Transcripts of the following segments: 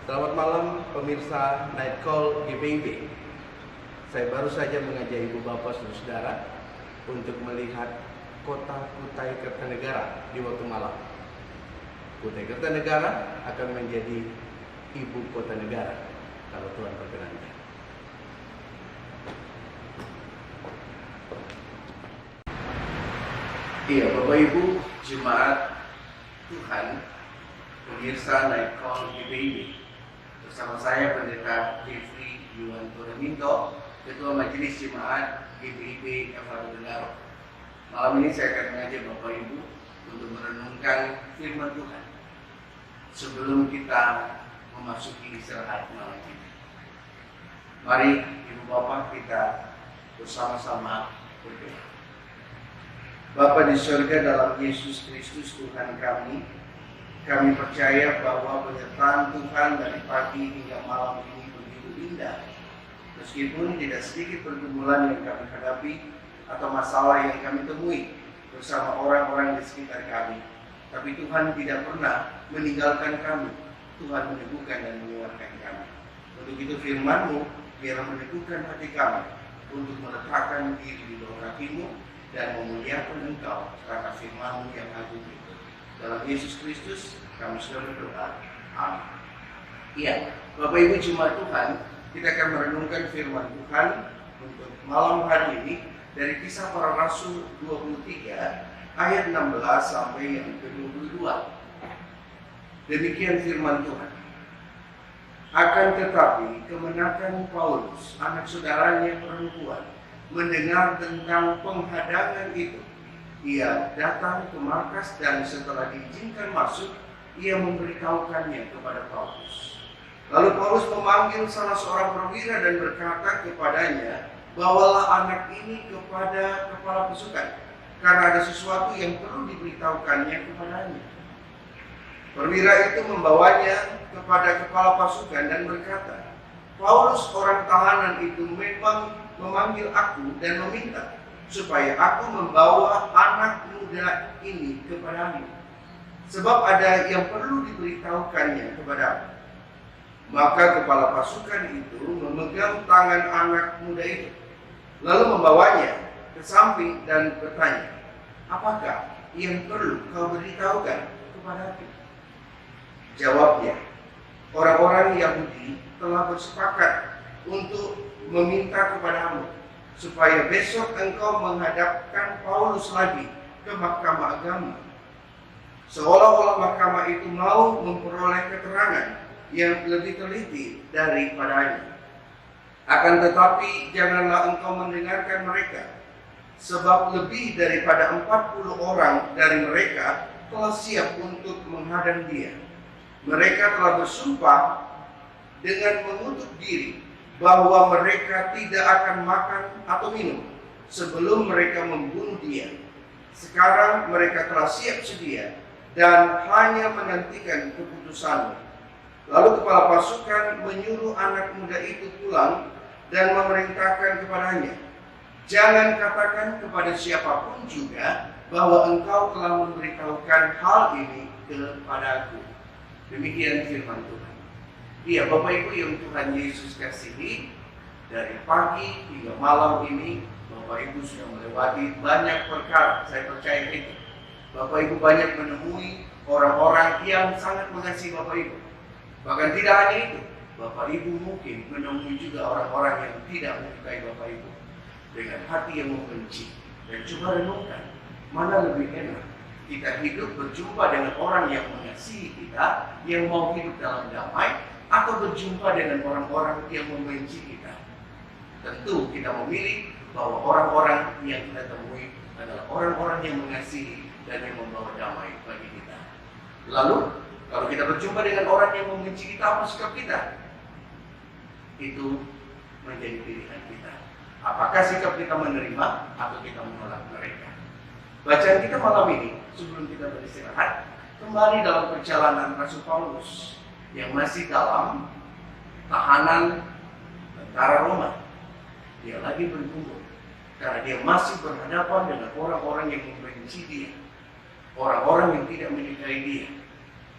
Selamat malam pemirsa Night Call GPIB. Saya baru saja mengajak Ibu Bapak Saudara untuk melihat kota Kutai Kertanegara di waktu malam. Kutai Kertanegara akan menjadi ibu kota negara kalau Tuhan berkenan. Iya, Bapak Ibu Jemaat Tuhan, pemirsa Night Call GPIB. Bersama saya Pendeta Jeffrey Yuwanto Reminto, Ketua Majelis Jemaat GPIB Evaludenaro. Malam ini saya akan mengajak Bapak Ibu untuk merenungkan firman Tuhan sebelum kita memasuki istirahat malam ini. Mari Ibu Bapak kita bersama-sama berdoa. Bapa di surga, dalam Yesus Kristus Tuhan kami percaya bahwa penyertaan Tuhan dari pagi hingga malam ini begitu indah. Meskipun tidak sedikit pergumulan yang kami hadapi atau masalah yang kami temui bersama orang-orang di sekitar kami, tapi Tuhan tidak pernah meninggalkan kami. Tuhan meneguhkan dan menguatkan kami. Untuk itu firman-Mu biarlah meneguhkan hati kami untuk meletakkan diri di bawah kaki-Mu dan memuliakan Engkau karena firman-Mu yang agung itu. Dalam Yesus Kristus kami sudah berdoa. Amin. Iya, Bapak Ibu Jemaat Tuhan, kita akan merenungkan firman Tuhan untuk malam hari ini dari Kisah Para Rasul 23 ayat 16 sampai yang ke-22. Demikian firman Tuhan. Akan tetapi kemenakan Paulus, anak saudaranya perempuan, mendengar tentang penghadangan itu. Ia datang ke markas dan setelah diizinkan masuk, ia memberitahukannya kepada Paulus. Lalu Paulus memanggil salah seorang perwira dan berkata kepadanya, bawalah anak ini kepada kepala pasukan, karena ada sesuatu yang perlu diberitahukannya kepadanya. Perwira itu membawanya kepada kepala pasukan dan berkata, Paulus orang tahanan itu memang memanggil aku dan meminta supaya aku membawa anak muda ini kepadamu, sebab ada yang perlu diberitahukannya kepadamu. Maka kepala pasukan itu memegang tangan anak muda itu, lalu membawanya ke samping dan bertanya, apakah yang perlu kau beritahukan kepadaku? Jawabnya, orang-orang Yahudi telah bersepakat untuk meminta kepadamu supaya besok engkau menghadapkan Paulus lagi ke mahkamah agama, seolah-olah mahkamah itu mau memperoleh keterangan yang lebih teliti daripadanya. Akan tetapi janganlah engkau mendengarkan mereka, sebab lebih daripada 40 orang dari mereka telah siap untuk menghadang dia. Mereka telah bersumpah dengan mengutuk diri bahwa mereka tidak akan makan atau minum sebelum mereka membunuh dia. Sekarang mereka telah siap sedia dan hanya menantikan keputusanmu. Lalu kepala pasukan menyuruh anak muda itu pulang dan memerintahkan kepadanya, jangan katakan kepada siapapun juga bahwa engkau telah memberitahukan hal ini kepadaku. Demikian firman Tuhan. Iya, Bapak Ibu yang Tuhan Yesus kasihi, dari pagi hingga malam ini Bapak Ibu sudah melewati banyak perkara. Saya percaya itu. Bapak Ibu banyak menemui orang-orang yang sangat mengasihi Bapak Ibu. Bahkan tidak hanya itu, Bapak Ibu mungkin menemui juga orang-orang yang tidak menyukai Bapak Ibu dengan hati yang membenci. Dan coba renungkan, mana lebih enak kita hidup berjumpa dengan orang yang mengasihi kita, yang mau hidup dalam damai, atau berjumpa dengan orang-orang yang membenci kita. Tentu kita memilih bahwa orang-orang yang kita temui adalah orang-orang yang mengasihi dan yang membawa damai bagi kita. Lalu, kalau kita berjumpa dengan orang yang membenci kita, apa sikap kita? Itu menjadi pilihan kita. Apakah sikap kita menerima atau kita menolak mereka? Bacaan kita malam ini, sebelum kita beristirahat, kembali dalam perjalanan Rasul Paulus yang masih dalam tahanan tentara Roma. Dia lagi bergumul karena dia masih berhadapan dengan orang-orang yang membenci dia, orang-orang yang tidak menyukai dia,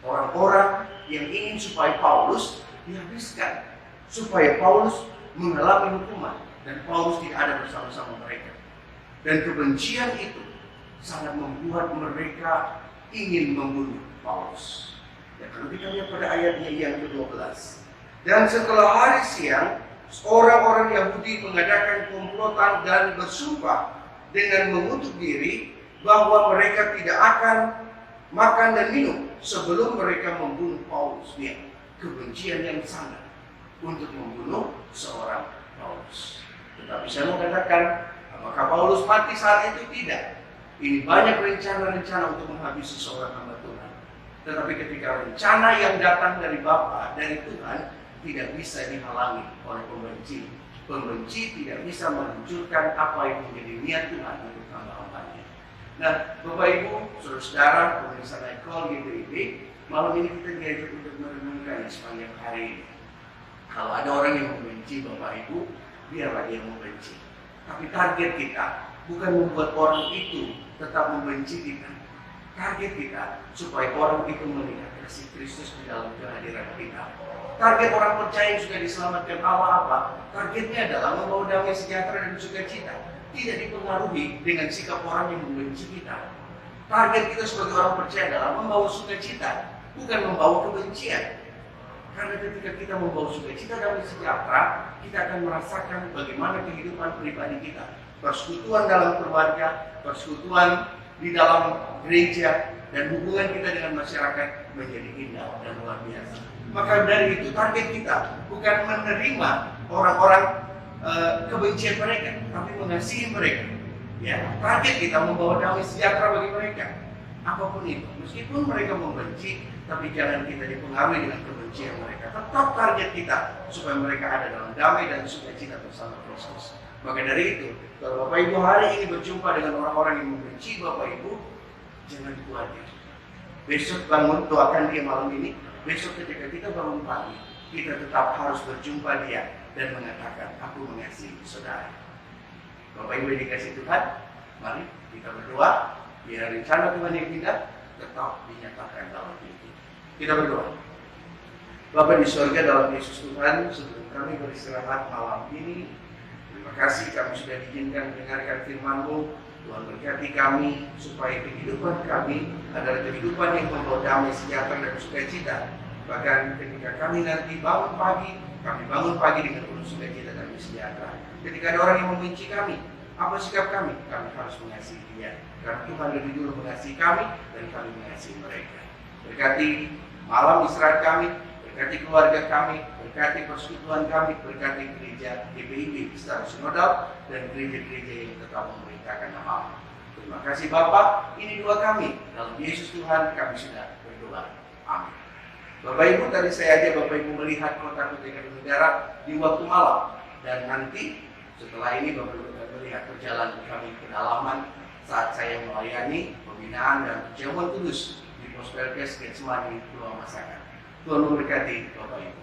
orang-orang yang ingin supaya Paulus dihabiskan supaya Paulus mengalami hukuman dan Paulus tidak ada bersama-sama mereka. Dan kebencian itu sangat membuat mereka ingin membunuh Paulus. Dan kalau kita lihat pada ayatnya yang ke-12. Dan setelah hari siang, orang-orang Yahudi mengadakan komplotan dan bersumpah dengan mengutuk diri bahwa mereka tidak akan makan dan minum sebelum mereka membunuh Paulus. Lihat, kebencian yang sangat untuk membunuh seorang Paulus. Tetapi saya mau katakan, apakah Paulus mati saat itu? Tidak. Ini banyak rencana-rencana untuk menghabisi seorang hamba Tuhan. Tetapi ketika rencana yang datang dari Bapa, dari Tuhan, tidak bisa dihalangi oleh pembenci. Pembenci tidak bisa menghancurkan apa yang menjadi niat Tuhan untuk hamba-hambanya. Nah, Bapak Ibu, saudara-saudara, pemirsa Naikol GBIB, malam ini kita diajak untuk merenungkan sepanjang hari ini. Kalau ada orang yang membenci Bapak Ibu, biarlah dia membenci. Tapi target kita bukan membuat orang itu tetap membenci kita. Target kita supaya orang itu melihat kasih Kristus di dalam kehadiran kita. Target orang percaya yang sudah diselamatkan Allah apa? Targetnya adalah membawa damai sejahtera dan sukacita. Tidak dipengaruhi dengan sikap orang yang membenci kita. Target kita sebagai orang percaya adalah membawa sukacita, bukan membawa kebencian. Karena ketika kita membawa sukacita damai sejahtera, kita akan merasakan bagaimana kehidupan pribadi kita. Persekutuan dalam keluarga, persekutuan di dalam gereja, dan hubungan kita dengan masyarakat menjadi indah dan luar biasa. Maka dari itu target kita bukan menerima orang-orang kebencian mereka, tapi mengasihi mereka. Ya, target kita membawa damai sejahtera bagi mereka. Apapun itu, meskipun mereka membenci, tapi jangan kita dipengaruhi dengan kebencian mereka. Tetap target kita supaya mereka ada dalam damai dan sukacita bersama Kristus. Maka dari itu, kalau Bapak Ibu hari ini berjumpa dengan orang-orang yang membenci Bapak Ibu, jangan khawatir. Besok bangun, doakan dia malam ini. Besok ketika kita bangun pagi, kita tetap harus berjumpa dia dan mengatakan, aku mengasihi saudara. Bapak Ibu dikasih Tuhan, mari kita berdoa, biar rencana Tuhan yang indah tetap dinyatakan dalam hidup kita. Kita berdoa. Bapa di surga, dalam Yesus Tuhan, sebelum kami beristirahat malam ini, terima kasih kami sudah diizinkan mendengarkan firman-Mu. Tuhan berkati kami supaya kehidupan kami adalah kehidupan yang membawa damai sejahtera dan sukacita. Bahkan ketika kami nanti bangun pagi, kami bangun pagi dengan penuh sukacita dan sejahtera. Ketika ada orang yang membenci kami, apa sikap kami? Kami harus mengasihi dia. Karena Tuhan lebih dulu mengasihi kami dan kami mengasihi mereka. Berkati malam istirahat kami, berkati keluarga kami, berkati persekutuan kami, berkati gereja GBIB secara sinodal dan gereja-gereja yang tetap memerintahkan nama. Terima kasih Bapak, ini doa kami. Dalam Yesus Tuhan kami sudah berdoa. Amin. Bapak Ibu, tadi saya ajak Bapak Ibu melihat kota Kota Negara di waktu malam. Dan nanti setelah ini Bapak Ibu akan melihat perjalanan kami kedalaman saat saya melayani pembinaan dan perjamuan kudus di Pos Pelkes Getsemani Pulau Masakan. Tuhan memberkati Bapak Ibu.